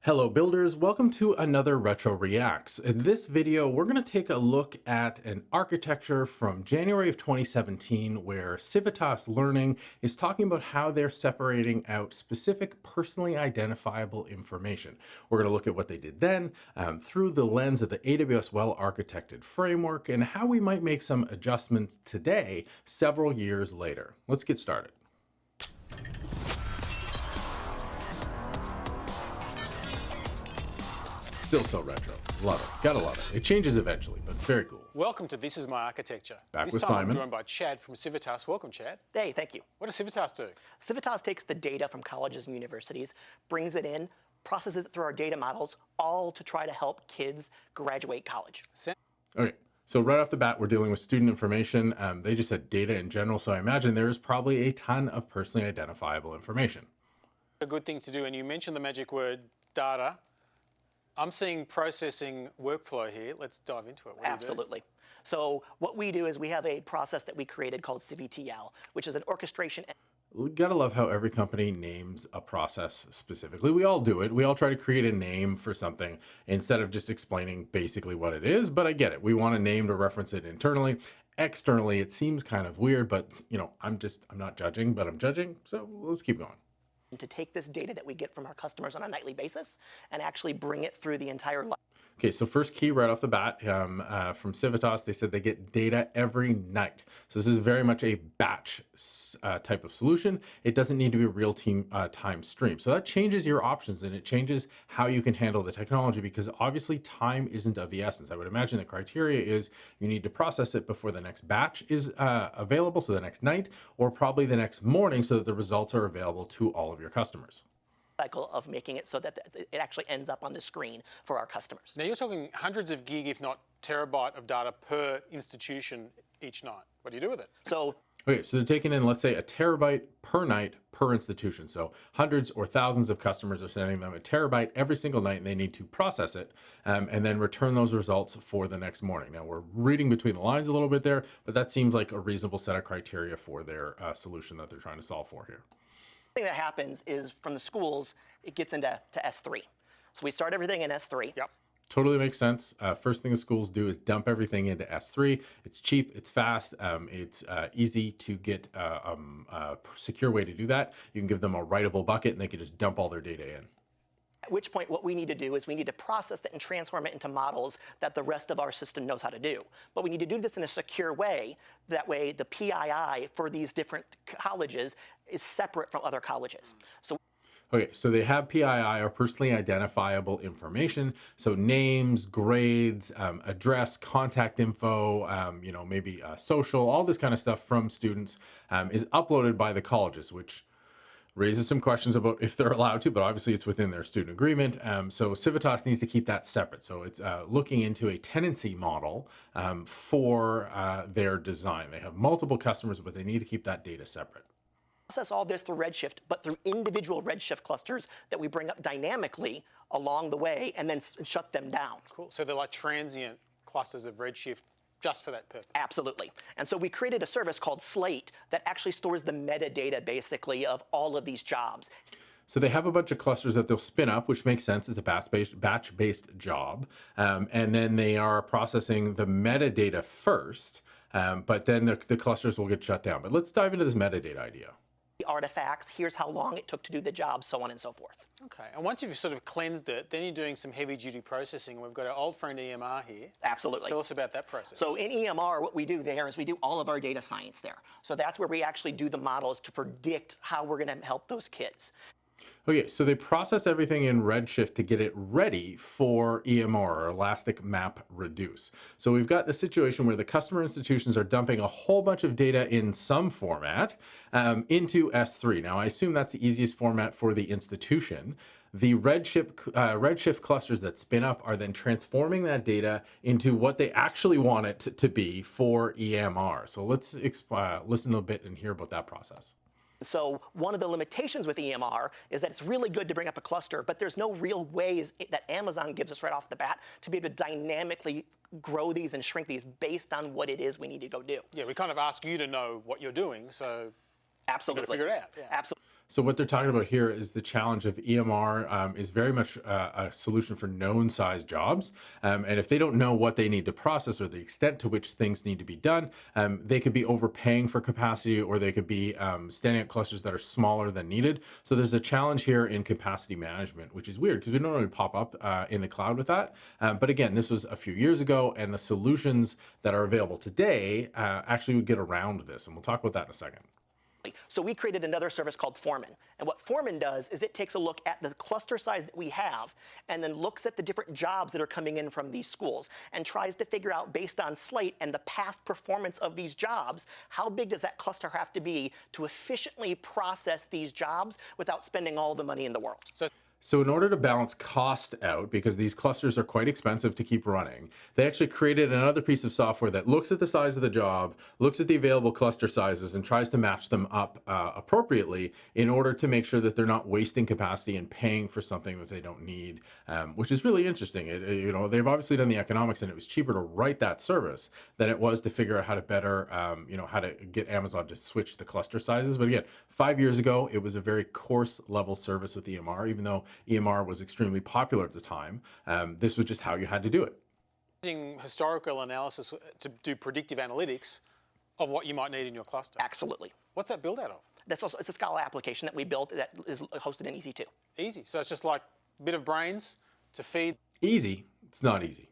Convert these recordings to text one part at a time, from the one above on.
Hello builders, welcome to another Retro Reacts. In this video, we're going to take a look at an architecture from January of 2017 where Civitas Learning is talking about how they're separating out specific personally identifiable information. We're going to look at what they did then through the lens of the AWS Well-Architected Framework and how we might make some adjustments today, several years later. Let's get started. Still so retro. Love it. Gotta love it. It changes eventually, but very cool. Welcome to This Is My Architecture. Back this with time Simon. I'm joined by Chad from Civitas. Welcome, Chad. Hey, thank you. What does Civitas do? Civitas takes the data from colleges and universities, brings it in, processes it through our data models, all to try to help kids graduate college. Okay, so right off the bat, we're dealing with student information. They just said data in general, so I imagine there is probably a ton of personally identifiable information. A good thing to do, and you mentioned the magic word, data. I'm seeing processing workflow here. Let's dive into it. What do you do? Absolutely. So what we do is we have a process that we created called CVTL, which is an orchestration. Gotta love how every company names a process specifically. We all do it. We all try to create a name for something instead of just explaining basically what it is, but I get it. We want a name to reference it internally. Externally, it seems kind of weird, but I'm not judging, but I'm judging. So let's keep going. To take this data that we get from our customers on a nightly basis and actually bring it through the entire life. Okay, so first key right off the bat from Civitas, they said they get data every night. So this is very much a batch type of solution. It doesn't need to be a real time stream. So that changes your options and it changes how you can handle the technology because obviously time isn't of the essence. I would imagine the criteria is you need to process it before the next batch is available, so the next night, or probably the next morning so that the results are available to all of your customers. Cycle of making it so that it actually ends up on the screen for our customers. Now you're talking hundreds of gig, if not terabyte of data per institution each night. What do you do with it? Okay, so they're taking in, let's say, a terabyte per night per institution. So hundreds or thousands of customers are sending them a terabyte every single night, and they need to process it and then return those results for the next morning. Now, we're reading between the lines a little bit there, but that seems like a reasonable set of criteria for their solution that they're trying to solve for here. The thing that happens is from the schools, it gets into S3. So we start everything in S3. Yep. Totally makes sense. First thing the schools do is dump everything into S3. It's cheap, it's fast, it's easy to get a secure way to do that. You can give them a writable bucket and they can just dump all their data in. At which point what we need to do is we need to process that and transform it into models that the rest of our system knows how to do. But we need to do this in a secure way. That way the PII for these different colleges is separate from other colleges. Okay, so they have PII, or personally identifiable information. So names, grades, address, contact info, maybe social, all this kind of stuff from students is uploaded by the colleges, which raises some questions about if they're allowed to, but obviously it's within their student agreement. So Civitas needs to keep that separate. So it's looking into a tenancy model for their design. They have multiple customers, but they need to keep that data separate. Process all this through Redshift, but through individual Redshift clusters that we bring up dynamically along the way and then shut them down. Cool. So they're like transient clusters of Redshift just for that purpose. Absolutely. And so we created a service called Slate that actually stores the metadata basically of all of these jobs. So they have a bunch of clusters that they'll spin up, which makes sense. It's a batch-based job. And then they are processing the metadata first, but then the clusters will get shut down. But let's dive into this metadata idea. Artifacts, here's how long it took to do the job, so on and so forth. Okay, and once you've sort of cleansed it, then you're doing some heavy-duty processing. We've got our old friend EMR here. Absolutely. Tell us about that process. So in EMR, what we do there is we do all of our data science there. So that's where we actually do the models to predict how we're going to help those kids. Okay, so they process everything in Redshift to get it ready for EMR, or Elastic Map Reduce. So we've got the situation where the customer institutions are dumping a whole bunch of data in some format into S3. Now, I assume that's the easiest format for the institution. The Redshift clusters that spin up are then transforming that data into what they actually want it to be for EMR. So let's listen a bit and hear about that process. So one of the limitations with EMR is that it's really good to bring up a cluster, but there's no real ways that Amazon gives us right off the bat to be able to dynamically grow these and shrink these based on what it is we need to go do. Yeah, we kind of ask you to know what you're doing, so absolutely you've got to figure it out. Yeah. Absolutely. So what they're talking about here is the challenge of EMR is very much a solution for known size jobs. And if they don't know what they need to process or the extent to which things need to be done, they could be overpaying for capacity, or they could be standing up clusters that are smaller than needed. So there's a challenge here in capacity management, which is weird because we don't really pop up in the cloud with that. But again, this was a few years ago, and the solutions that are available today actually would get around this. And we'll talk about that in a second. So we created another service called Foreman. And what Foreman does is it takes a look at the cluster size that we have and then looks at the different jobs that are coming in from these schools and tries to figure out, based on slate and the past performance of these jobs, how big does that cluster have to be to efficiently process these jobs without spending all the money in the world. So in order to balance cost out, because these clusters are quite expensive to keep running, they actually created another piece of software that looks at the size of the job, looks at the available cluster sizes, and tries to match them up appropriately in order to make sure that they're not wasting capacity and paying for something that they don't need, which is really interesting. They've obviously done the economics, and it was cheaper to write that service than it was to figure out how to better, how to get Amazon to switch the cluster sizes. But again, 5 years ago, it was a very coarse level service with EMR, even though EMR was extremely popular at the time. This was just how you had to do it. Using historical analysis to do predictive analytics of what you might need in your cluster. Absolutely. What's that built out of? It's a Scala application that we built that is hosted in EC2. Easy. So it's just like a bit of brains to feed Easy. It's not easy.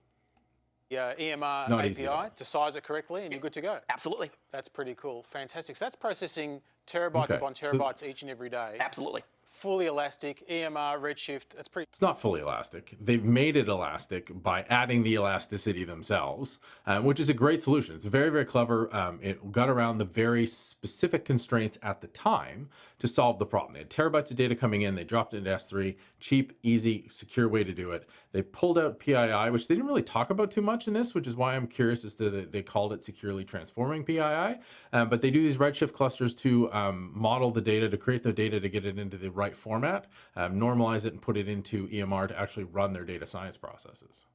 EMR Not easy at all. API to size it correctly, and you're good to go. Absolutely. That's pretty cool. Fantastic. So that's processing terabytes upon terabytes each and every day. Absolutely. Fully elastic, EMR, Redshift, that's pretty... It's not fully elastic. They've made it elastic by adding the elasticity themselves, which is a great solution. It's very, very clever. It got around the very specific constraints at the time to solve the problem. They had terabytes of data coming in. They dropped it into S3. Cheap, easy, secure way to do it. They pulled out PII, which they didn't really talk about too much in this, which is why I'm curious as to they called it securely transforming PII. But they do these Redshift clusters to model the data, to create the data, to get it into the right format, normalize it, and put it into EMR to actually run their data science processes.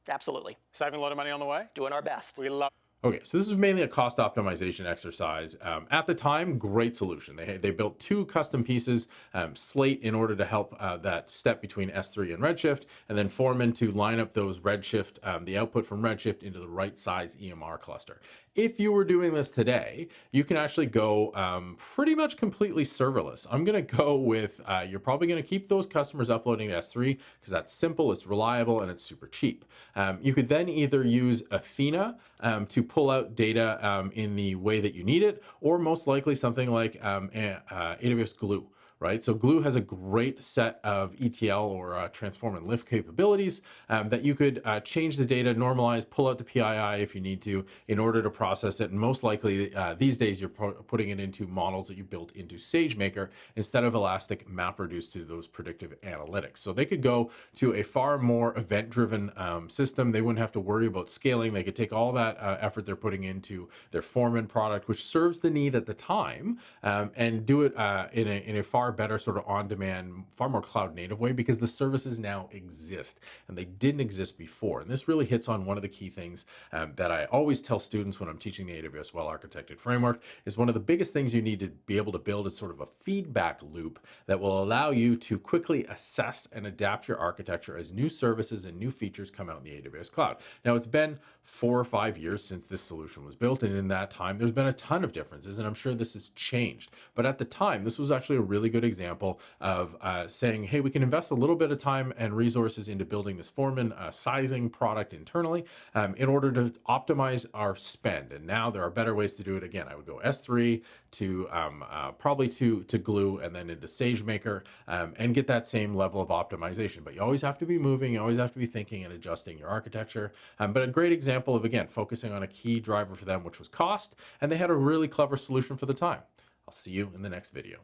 Absolutely. Saving a lot of money on the way. Doing our best. We love... Okay, so this is mainly a cost optimization exercise. At the time, great solution. They built 2 custom pieces, Slate in order to help that step between S3 and Redshift, and then Foreman to line up those Redshift, the output from Redshift into the right size EMR cluster. If you were doing this today, you can actually go pretty much completely serverless. I'm going to go with, you're probably going to keep those customers uploading to S3 because that's simple, it's reliable, and it's super cheap. You could then either use Athena to pull out data in the way that you need it, or most likely something like AWS Glue. Right? So Glue has a great set of ETL or transform and lift capabilities that you could change the data, normalize, pull out the PII if you need to in order to process it. And most likely these days you're putting it into models that you built into SageMaker instead of Elastic MapReduce to those predictive analytics. So they could go to a far more event-driven system. They wouldn't have to worry about scaling. They could take all that effort they're putting into their Foreman product, which serves the need at the time, and do it in a far better sort of on-demand, far more cloud-native way, because the services now exist and they didn't exist before. And this really hits on one of the key things that I always tell students when I'm teaching the AWS Well-Architected Framework is one of the biggest things you need to be able to build is sort of a feedback loop that will allow you to quickly assess and adapt your architecture as new services and new features come out in the AWS cloud. Now, it's been 4 or 5 years since this solution was built, and in that time, there's been a ton of differences, and I'm sure this has changed. But at the time, this was actually a really good example of saying, hey, we can invest a little bit of time and resources into building this Foreman sizing product internally in order to optimize our spend. And now there are better ways to do it. Again, I would go S3 to probably to Glue and then into SageMaker and get that same level of optimization. But you always have to be moving, you always have to be thinking and adjusting your architecture. But a great example of, again, focusing on a key driver for them, which was cost, and they had a really clever solution for the time. I'll see you in the next video.